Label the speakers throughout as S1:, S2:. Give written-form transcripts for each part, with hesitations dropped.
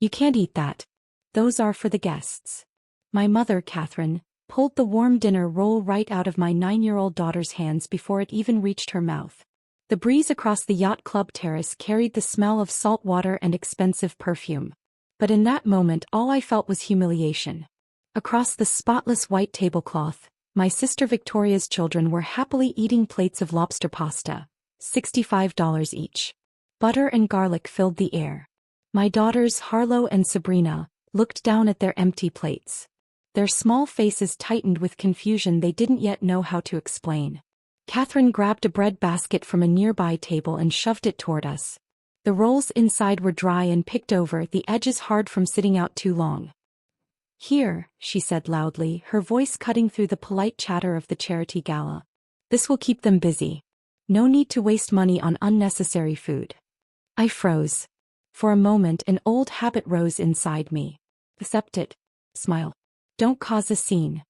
S1: You can't eat that. Those are for the guests. My mother, Catherine, pulled the warm dinner roll right out of my 9-year-old daughter's hands before it even reached her mouth. The breeze across the yacht club terrace carried the smell of salt water and expensive perfume. But in that moment all I felt was humiliation. Across the spotless white tablecloth, my sister Victoria's children were happily eating plates of lobster pasta, $65 each. Butter and garlic filled the air. My daughters Harlow and Sabrina looked down at their empty plates. Their small faces tightened with confusion they didn't yet know how to explain. Catherine grabbed a bread basket from a nearby table and shoved it toward us. The rolls inside were dry and picked over, the edges hard from sitting out too long. Here, she said loudly, her voice cutting through the polite chatter of the charity gala. This will keep them busy. No need to waste money on unnecessary food. I froze. For a moment an old habit rose inside me. Accept it. Smile. Don't cause a scene.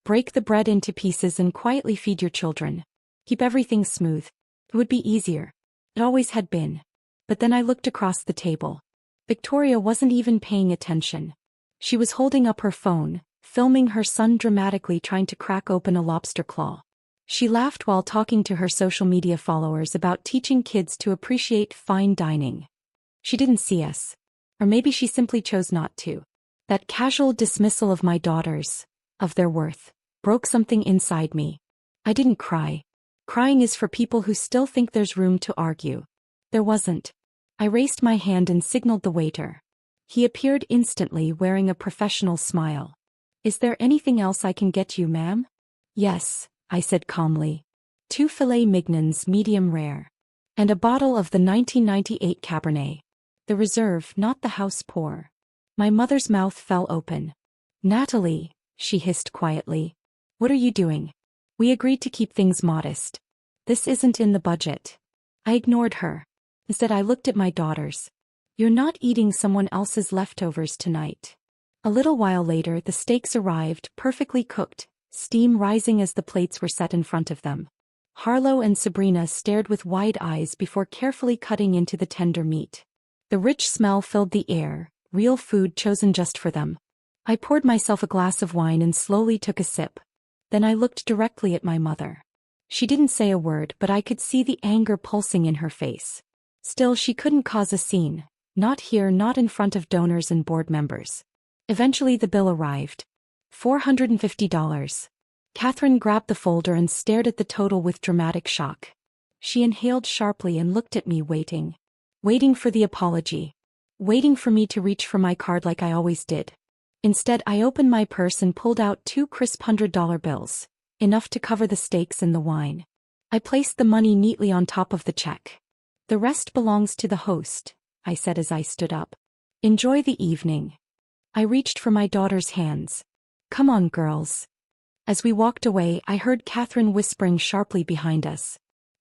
S1: Break the bread into pieces and quietly feed your children. Keep everything smooth. It would be easier. It always had been. But then I looked across the table. Victoria wasn't even paying attention. She was holding up her phone, filming her son dramatically trying to crack open a lobster claw. She laughed while talking to her social media followers about teaching kids to appreciate fine dining. She didn't see us. Or maybe she simply chose not to. That casual dismissal of my daughters, of their worth, broke something inside me. I didn't cry. Crying is for people who still think there's room to argue. There wasn't. I raised my hand and signaled the waiter. He appeared instantly wearing a professional smile. Is there anything else I can get you, ma'am? Yes, I said calmly. 2 filet mignons medium rare. And a bottle of the 1998 Cabernet. The reserve, not the house pour. My mother's mouth fell open. Natalie, she hissed quietly. What are you doing? We agreed to keep things modest. This isn't in the budget. I ignored her. Instead I looked at my daughters. You're not eating someone else's leftovers tonight. A little while later the steaks arrived, perfectly cooked, steam rising as the plates were set in front of them. Harlow and Sabrina stared with wide eyes before carefully cutting into the tender meat. The rich smell filled the air, real food chosen just for them. I poured myself a glass of wine and slowly took a sip. Then I looked directly at my mother. She didn't say a word, but I could see the anger pulsing in her face. Still, she couldn't cause a scene. Not here, not in front of donors and board members. Eventually the bill arrived. $450. Catherine grabbed the folder and stared at the total with dramatic shock. She inhaled sharply and looked at me, waiting. Waiting for the apology. Waiting for me to reach for my card like I always did. Instead, I opened my purse and pulled out 2 crisp $100 bills, enough to cover the steaks and the wine. I placed the money neatly on top of the check. The rest belongs to the host, I said as I stood up. Enjoy the evening. I reached for my daughter's hands. Come on, girls. As we walked away, I heard Catherine whispering sharply behind us.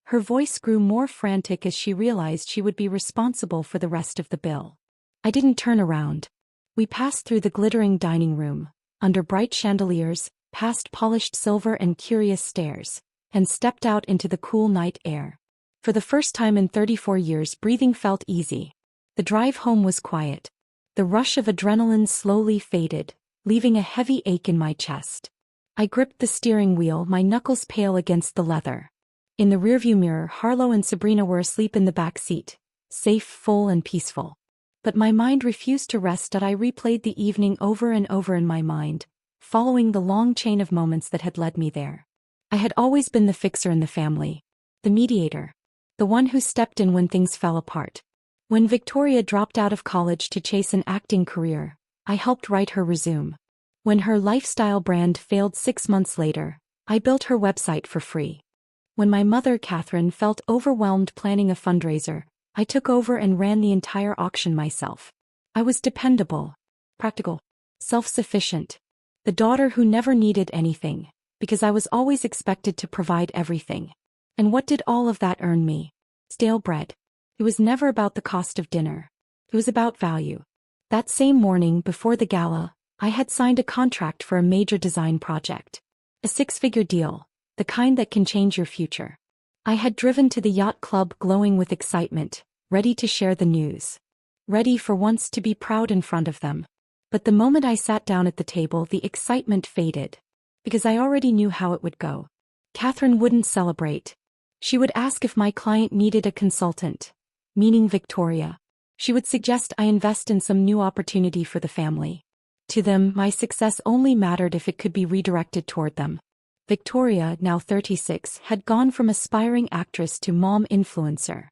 S1: Her voice grew more frantic as she realized she would be responsible for the rest of the bill. I didn't turn around. We passed through the glittering dining room, under bright chandeliers, past polished silver and curious stairs, and stepped out into the cool night air. For the first time in 34 years, breathing felt easy. The drive home was quiet. The rush of adrenaline slowly faded, leaving a heavy ache in my chest. I gripped the steering wheel, my knuckles pale against the leather. In the rearview mirror, Harlow and Sabrina were asleep in the back seat, safe, full, and peaceful. But my mind refused to rest. I replayed the evening over and over in my mind, following the long chain of moments that had led me there. I had always been the fixer in the family, the mediator, the one who stepped in when things fell apart. When Victoria dropped out of college to chase an acting career, I helped write her resume. When her lifestyle brand failed 6 months later, I built her website for free. When my mother, Catherine, felt overwhelmed planning a fundraiser, I took over and ran the entire auction myself. I was dependable, practical, self-sufficient. The daughter who never needed anything, because I was always expected to provide everything. And what did all of that earn me? Stale bread. It was never about the cost of dinner. It was about value. That same morning before the gala, I had signed a contract for a major design project. A 6-figure deal, the kind that can change your future. I had driven to the yacht club glowing with excitement, ready to share the news. ready for once to be proud in front of them. But the moment I sat down at the table, the excitement faded. Because I already knew how it would go. Catherine wouldn't celebrate. She would ask if my client needed a consultant, meaning Victoria. She would suggest I invest in some new opportunity for the family. To them, my success only mattered if it could be redirected toward them. Victoria, now 36, had gone from aspiring actress to mom influencer.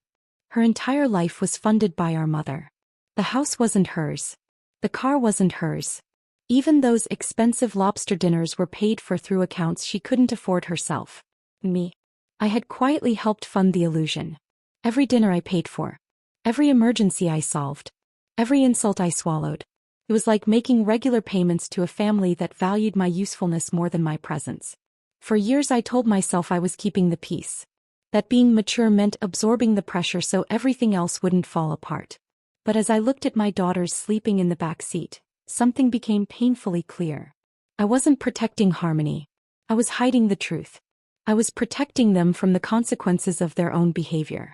S1: Her entire life was funded by our mother. The house wasn't hers. The car wasn't hers. Even those expensive lobster dinners were paid for through accounts she couldn't afford herself. Me. I had quietly helped fund the illusion. Every dinner I paid for. Every emergency I solved. Every insult I swallowed. It was like making regular payments to a family that valued my usefulness more than my presence. For years I told myself I was keeping the peace. That being mature meant absorbing the pressure so everything else wouldn't fall apart. But as I looked at my daughters sleeping in the back seat, something became painfully clear. I wasn't protecting harmony. I was hiding the truth. I was protecting them from the consequences of their own behavior.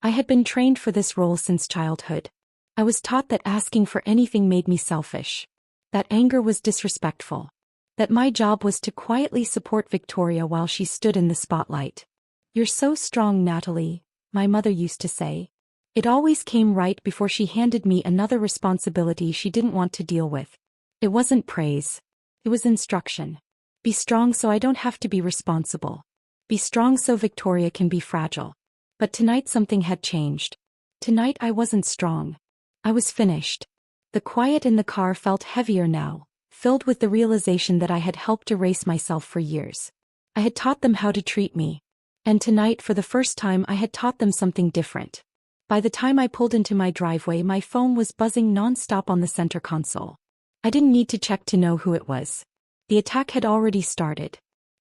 S1: I had been trained for this role since childhood. I was taught that asking for anything made me selfish. That anger was disrespectful. That my job was to quietly support Victoria while she stood in the spotlight. "You're so strong, Natalie," my mother used to say. It always came right before she handed me another responsibility she didn't want to deal with. It wasn't praise. It was instruction. Be strong so I don't have to be responsible. Be strong so Victoria can be fragile. But tonight something had changed. Tonight I wasn't strong. I was finished. The quiet in the car felt heavier now, filled with the realization that I had helped erase myself for years. I had taught them how to treat me. And tonight, for the first time, I had taught them something different. By the time I pulled into my driveway, my phone was buzzing non-stop on the center console. I didn't need to check to know who it was. The attack had already started.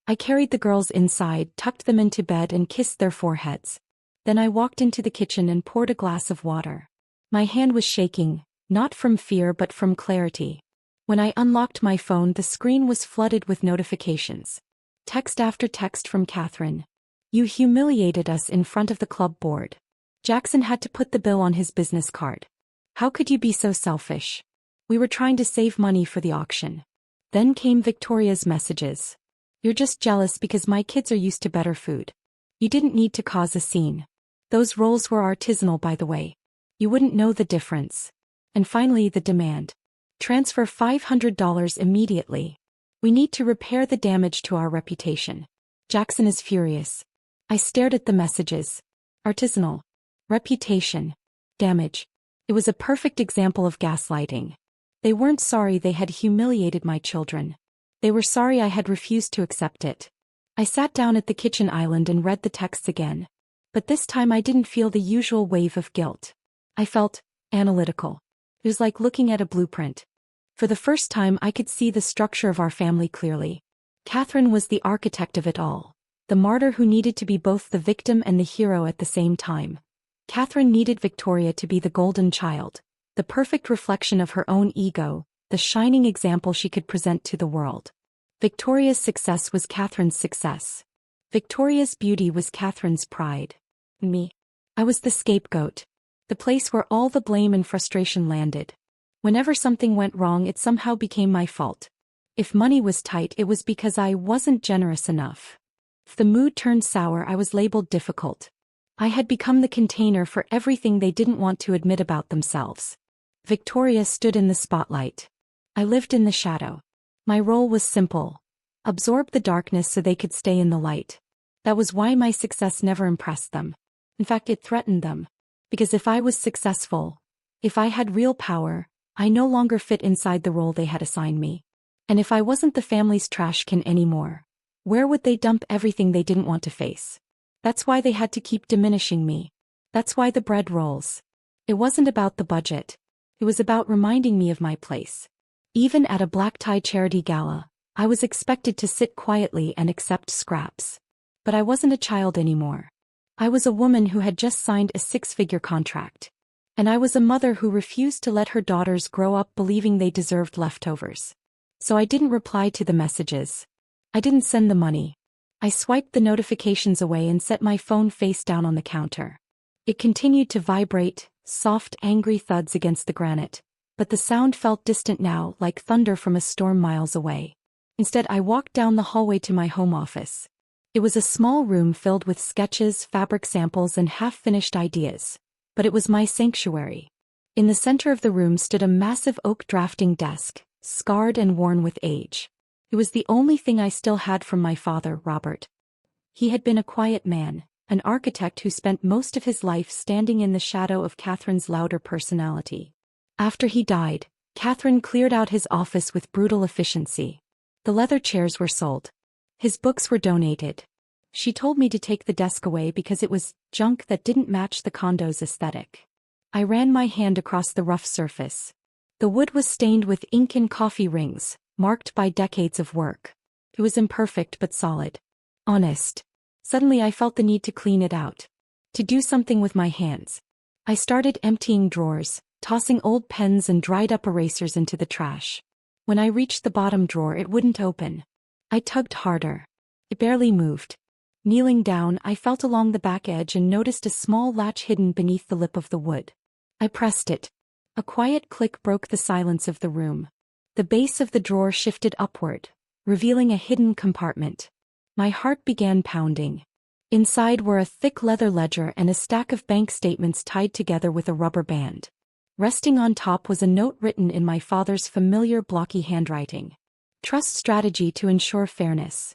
S1: I carried the girls inside, tucked them into bed and kissed their foreheads. Then I walked into the kitchen and poured a glass of water. My hand was shaking, not from fear but from clarity. When I unlocked my phone, the screen was flooded with notifications. Text after text from Catherine. "You humiliated us in front of the club board. Jackson had to put the bill on his business card. How could you be so selfish? We were trying to save money for the auction." Then came Victoria's messages. "You're just jealous because my kids are used to better food. You didn't need to cause a scene. Those rolls were artisanal, by the way. You wouldn't know the difference." And finally the demand. "Transfer $500 immediately. We need to repair the damage to our reputation. Jackson is furious." I stared at the messages. Artisanal. Reputation. Damage. It was a perfect example of gaslighting. They weren't sorry they had humiliated my children. They were sorry I had refused to accept it. I sat down at the kitchen island and read the texts again. But this time I didn't feel the usual wave of guilt. I felt analytical. It was like looking at a blueprint. For the first time I could see the structure of our family clearly. Catherine was the architect of it all. The martyr who needed to be both the victim and the hero at the same time. Catherine needed Victoria to be the golden child, the perfect reflection of her own ego, the shining example she could present to the world. Victoria's success was Catherine's success. Victoria's beauty was Catherine's pride. Me. I was the scapegoat. The place where all the blame and frustration landed. Whenever something went wrong, it somehow became my fault. If money was tight, it was because I wasn't generous enough. If the mood turned sour, I was labeled difficult. I had become the container for everything they didn't want to admit about themselves. Victoria stood in the spotlight. I lived in the shadow. My role was simple. Absorb the darkness so they could stay in the light. That was why my success never impressed them. In fact, it threatened them. Because if I was successful, if I had real power, I no longer fit inside the role they had assigned me. And if I wasn't the family's trash can anymore, where would they dump everything they didn't want to face? That's why they had to keep diminishing me. That's why the bread rolls. It wasn't about the budget. It was about reminding me of my place. Even at a black-tie charity gala, I was expected to sit quietly and accept scraps. But I wasn't a child anymore. I was a woman who had just signed a six-figure contract. And I was a mother who refused to let her daughters grow up believing they deserved leftovers. So I didn't reply to the messages. I didn't send the money. I swiped the notifications away and set my phone face down on the counter. It continued to vibrate, soft, angry thuds against the granite, but the sound felt distant now, like thunder from a storm miles away. Instead, I walked down the hallway to my home office. It was a small room filled with sketches, fabric samples, and half-finished ideas, but it was my sanctuary. In the center of the room stood a massive oak drafting desk, scarred and worn with age. It was the only thing I still had from my father, Robert. He had been a quiet man, an architect who spent most of his life standing in the shadow of Catherine's louder personality. After he died, Catherine cleared out his office with brutal efficiency. The leather chairs were sold. His books were donated. She told me to take the desk away because it was junk that didn't match the condo's aesthetic. I ran my hand across the rough surface. The wood was stained with ink and coffee rings, marked by decades of work. It was imperfect but solid. Honest. Suddenly I felt the need to clean it out. To do something with my hands. I started emptying drawers, tossing old pens and dried-up erasers into the trash. When I reached the bottom drawer, it wouldn't open. I tugged harder. It barely moved. Kneeling down, I felt along the back edge and noticed a small latch hidden beneath the lip of the wood. I pressed it. A quiet click broke the silence of the room. The base of the drawer shifted upward, revealing a hidden compartment. My heart began pounding. Inside were a thick leather ledger and a stack of bank statements tied together with a rubber band. Resting on top was a note written in my father's familiar blocky handwriting. Trust strategy to ensure fairness.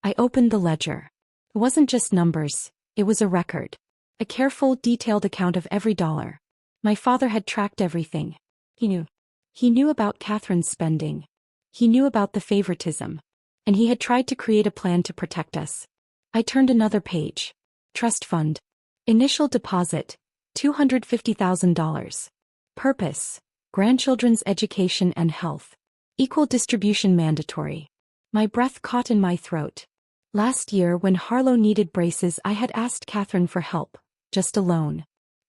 S1: I opened the ledger. It wasn't just numbers, it was a record. A careful, detailed account of every dollar. My father had tracked everything. He knew. He knew about Catherine's spending. He knew about the favoritism. And he had tried to create a plan to protect us. I turned another page. Trust fund. Initial deposit, $250,000. Purpose, grandchildren's education and health. Equal distribution mandatory. My breath caught in my throat. Last year when Harlow needed braces, I had asked Catherine for help, just a loan.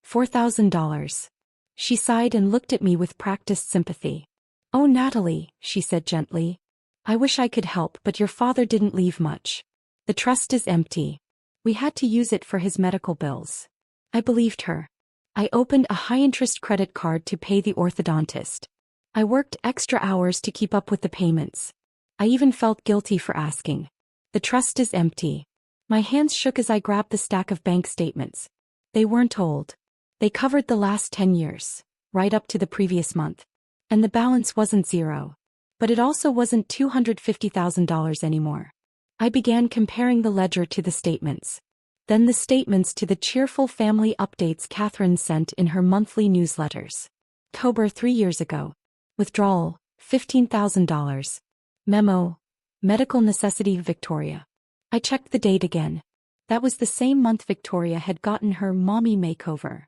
S1: $4,000. She sighed and looked at me with practiced sympathy. Oh, Natalie, she said gently. I wish I could help, but your father didn't leave much. The trust is empty. We had to use it for his medical bills. I believed her. I opened a high-interest credit card to pay the orthodontist. I worked extra hours to keep up with the payments. I even felt guilty for asking. The trust is empty. My hands shook as I grabbed the stack of bank statements. They weren't old. They covered the last 10 years, right up to the previous month. And the balance wasn't zero. But it also wasn't $250,000 anymore. I began comparing the ledger to the statements. Then the statements to the cheerful family updates Catherine sent in her monthly newsletters. October 3 years ago. Withdrawal, $15,000. Memo, medical necessity Victoria. I checked the date again. That was the same month Victoria had gotten her mommy makeover.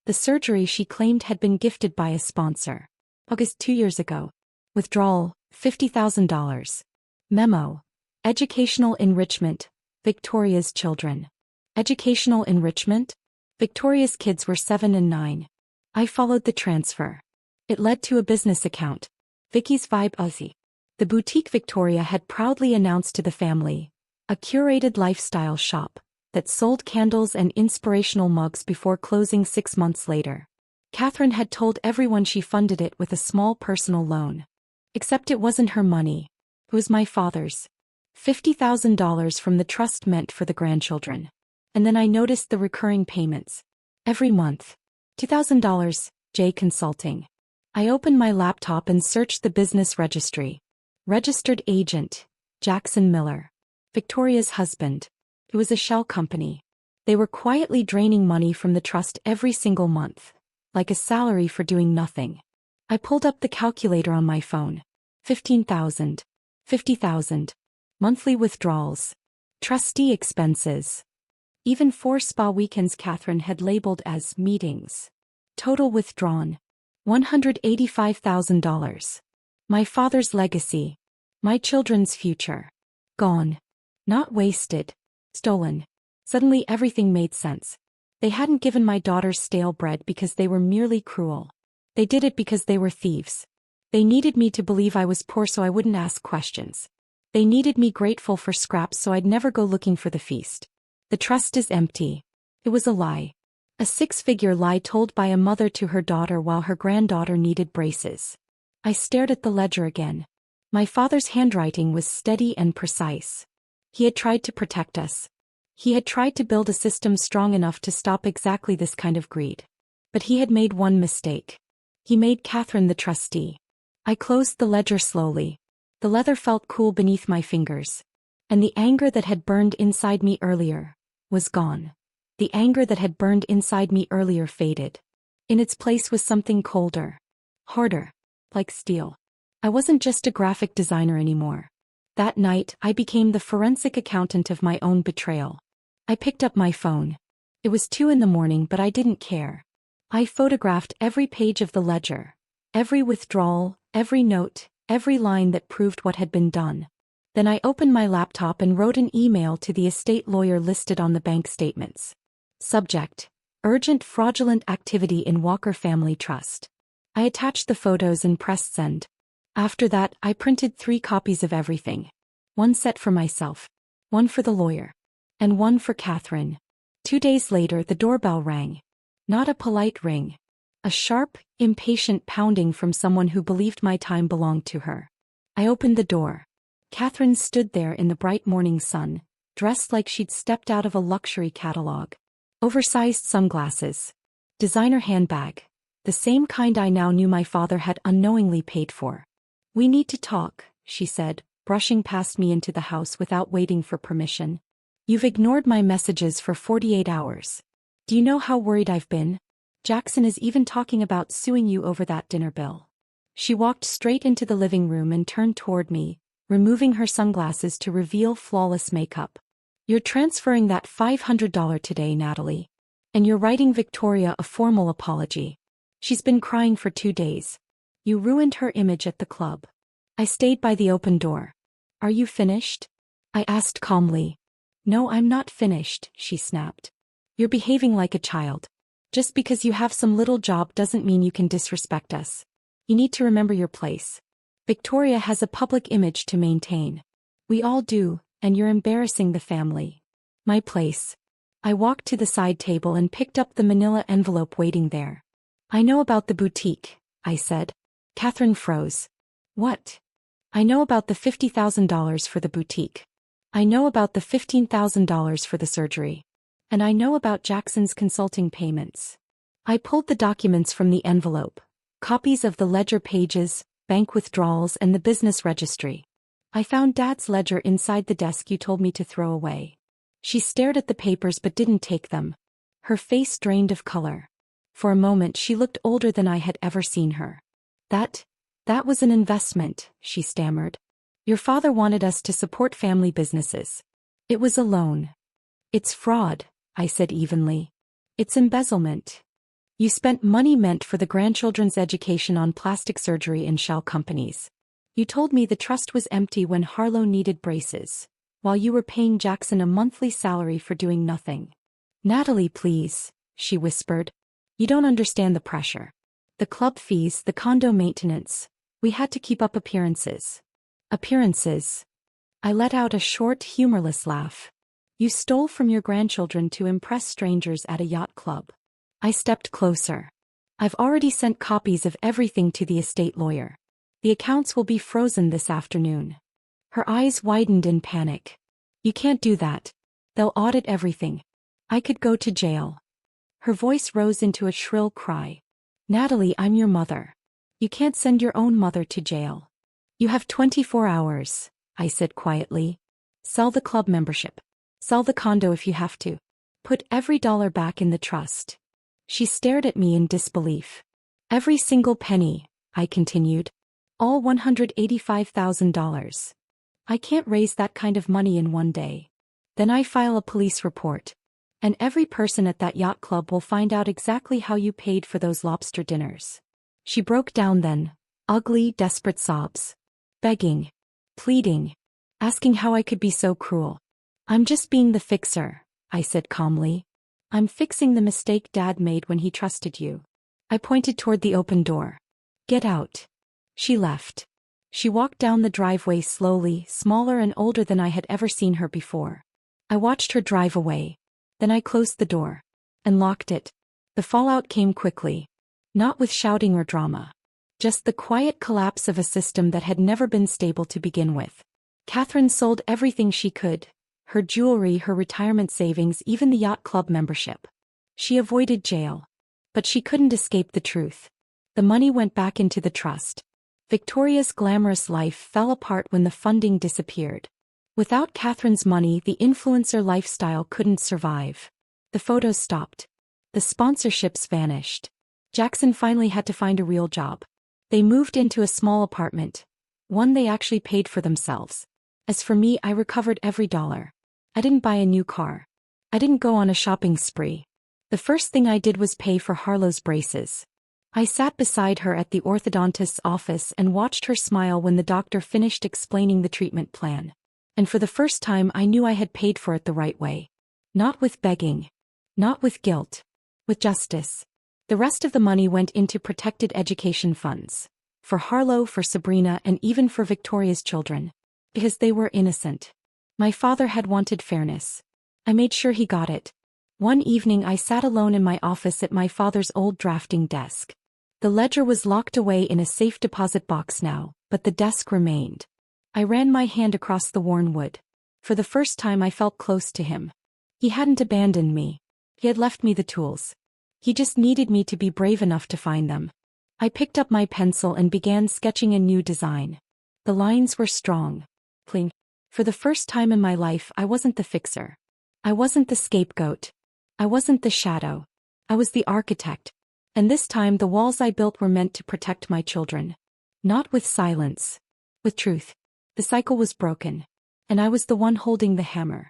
S1: The surgery she claimed had been gifted by a sponsor. August 2 years ago. Withdrawal, $50,000. Memo, educational enrichment, Victoria's children. Educational enrichment? Victoria's kids were 7 and 9. I followed the transfer. It led to a business account. Vicky's Vibe Aussie. The boutique Victoria had proudly announced to the family, a curated lifestyle shop that sold candles and inspirational mugs before closing 6 months later. Catherine had told everyone she funded it with a small personal loan. Except it wasn't her money. It was my father's. $50,000 from the trust meant for the grandchildren. And then I noticed the recurring payments. Every month. $2,000, J Consulting. I opened my laptop and searched the business registry. Registered agent, Jackson Miller. Victoria's husband. It was a shell company. They were quietly draining money from the trust every single month, like a salary for doing nothing. I pulled up the calculator on my phone. 15,000. 50,000. Monthly withdrawals. Trustee expenses. Even 4 spa weekends Catherine had labeled as meetings. Total withdrawn. $185,000. My father's legacy. My children's future. Gone. Not wasted. Stolen. Suddenly everything made sense. They hadn't given my daughters stale bread because they were merely cruel. They did it because they were thieves. They needed me to believe I was poor so I wouldn't ask questions. They needed me grateful for scraps so I'd never go looking for the feast. The trust is empty. It was a lie. A six-figure lie told by a mother to her daughter while her granddaughter needed braces. I stared at the ledger again. My father's handwriting was steady and precise. He had tried to protect us. He had tried to build a system strong enough to stop exactly this kind of greed. But he had made one mistake. He made Catherine the trustee. I closed the ledger slowly. The leather felt cool beneath my fingers. And the anger that had burned inside me earlier was gone. The anger that had burned inside me earlier faded. In its place was something colder. Harder. Like steel. I wasn't just a graphic designer anymore. That night, I became the forensic accountant of my own betrayal. I picked up my phone. It was 2 a.m, but I didn't care. I photographed every page of the ledger. Every withdrawal, every note, every line that proved what had been done. Then I opened my laptop and wrote an email to the estate lawyer listed on the bank statements. Subject: Urgent fraudulent activity in Walker Family Trust. I attached the photos and pressed send. After that, I printed 3 copies of everything. One set for myself. One for the lawyer. And one for Catherine. 2 days later, the doorbell rang. Not a polite ring. A sharp, impatient pounding from someone who believed my time belonged to her. I opened the door. Catherine stood there in the bright morning sun, dressed like she'd stepped out of a luxury catalog. Oversized sunglasses. Designer handbag. The same kind I now knew my father had unknowingly paid for. "We need to talk," she said, brushing past me into the house without waiting for permission. "You've ignored my messages for 48 hours. Do you know how worried I've been? Jackson is even talking about suing you over that dinner bill." She walked straight into the living room and turned toward me, removing her sunglasses to reveal flawless makeup. "You're transferring that $500 today, Natalie. And you're writing Victoria a formal apology. She's been crying for 2 days. You ruined her image at the club." I stayed by the open door. "Are you finished?" I asked calmly. "No, I'm not finished," she snapped. "You're behaving like a child. Just because you have some little job doesn't mean you can disrespect us. You need to remember your place. Victoria has a public image to maintain. We all do, and you're embarrassing the family." My place. I walked to the side table and picked up the manila envelope waiting there. "I know about the boutique," I said. Catherine froze. "What?" "I know about the $50,000 for the boutique. I know about the $15,000 for the surgery. And I know about Jackson's consulting payments." I pulled the documents from the envelope. Copies of the ledger pages, bank withdrawals, and the business registry. "I found Dad's ledger inside the desk you told me to throw away." She stared at the papers but didn't take them. Her face drained of color. For a moment she looked older than I had ever seen her. That was an investment," she stammered. "Your father wanted us to support family businesses. It was a loan." "It's fraud," I said evenly. "It's embezzlement. You spent money meant for the grandchildren's education on plastic surgery and shell companies. You told me the trust was empty when Harlow needed braces, while you were paying Jackson a monthly salary for doing nothing." "Natalie, please," she whispered. "You don't understand the pressure. The club fees, the condo maintenance. We had to keep up appearances." "Appearances?" I let out a short, humorless laugh. "You stole from your grandchildren to impress strangers at a yacht club." I stepped closer. "I've already sent copies of everything to the estate lawyer. The accounts will be frozen this afternoon." Her eyes widened in panic. "You can't do that. They'll audit everything. I could go to jail." Her voice rose into a shrill cry. "Natalie, I'm your mother. You can't send your own mother to jail." "You have 24 hours, I said quietly. "Sell the club membership. Sell the condo if you have to. Put every dollar back in the trust." She stared at me in disbelief. "Every single penny," I continued. "All $185,000. I can't raise that kind of money in one day. Then I file a police report. And every person at that yacht club will find out exactly how you paid for those lobster dinners." She broke down then, ugly, desperate sobs. Begging. Pleading. Asking how I could be so cruel. "I'm just being the fixer," I said calmly. "I'm fixing the mistake Dad made when he trusted you." I pointed toward the open door. "Get out." She left. She walked down the driveway slowly, smaller and older than I had ever seen her before. I watched her drive away. Then I closed the door. And locked it. The fallout came quickly. Not with shouting or drama. Just the quiet collapse of a system that had never been stable to begin with. Catherine sold everything she could. Her jewelry, her retirement savings, even the yacht club membership. She avoided jail. But she couldn't escape the truth. The money went back into the trust. Victoria's glamorous life fell apart when the funding disappeared. Without Catherine's money, the influencer lifestyle couldn't survive. The photos stopped. The sponsorships vanished. Jackson finally had to find a real job. They moved into a small apartment. One they actually paid for themselves. As for me, I recovered every dollar. I didn't buy a new car. I didn't go on a shopping spree. The first thing I did was pay for Harlow's braces. I sat beside her at the orthodontist's office and watched her smile when the doctor finished explaining the treatment plan. And for the first time I knew I had paid for it the right way. Not with begging. Not with guilt. With justice. The rest of the money went into protected education funds. For Harlow, for Sabrina, and even for Victoria's children. Because they were innocent. My father had wanted fairness. I made sure he got it. One evening I sat alone in my office at my father's old drafting desk. The ledger was locked away in a safe deposit box now, but the desk remained. I ran my hand across the worn wood. For the first time I felt close to him. He hadn't abandoned me. He had left me the tools. He just needed me to be brave enough to find them. I picked up my pencil and began sketching a new design. The lines were strong. Clean. For the first time in my life I wasn't the fixer. I wasn't the scapegoat. I wasn't the shadow. I was the architect. And this time the walls I built were meant to protect my children. Not with silence. With truth. The cycle was broken. And I was the one holding the hammer.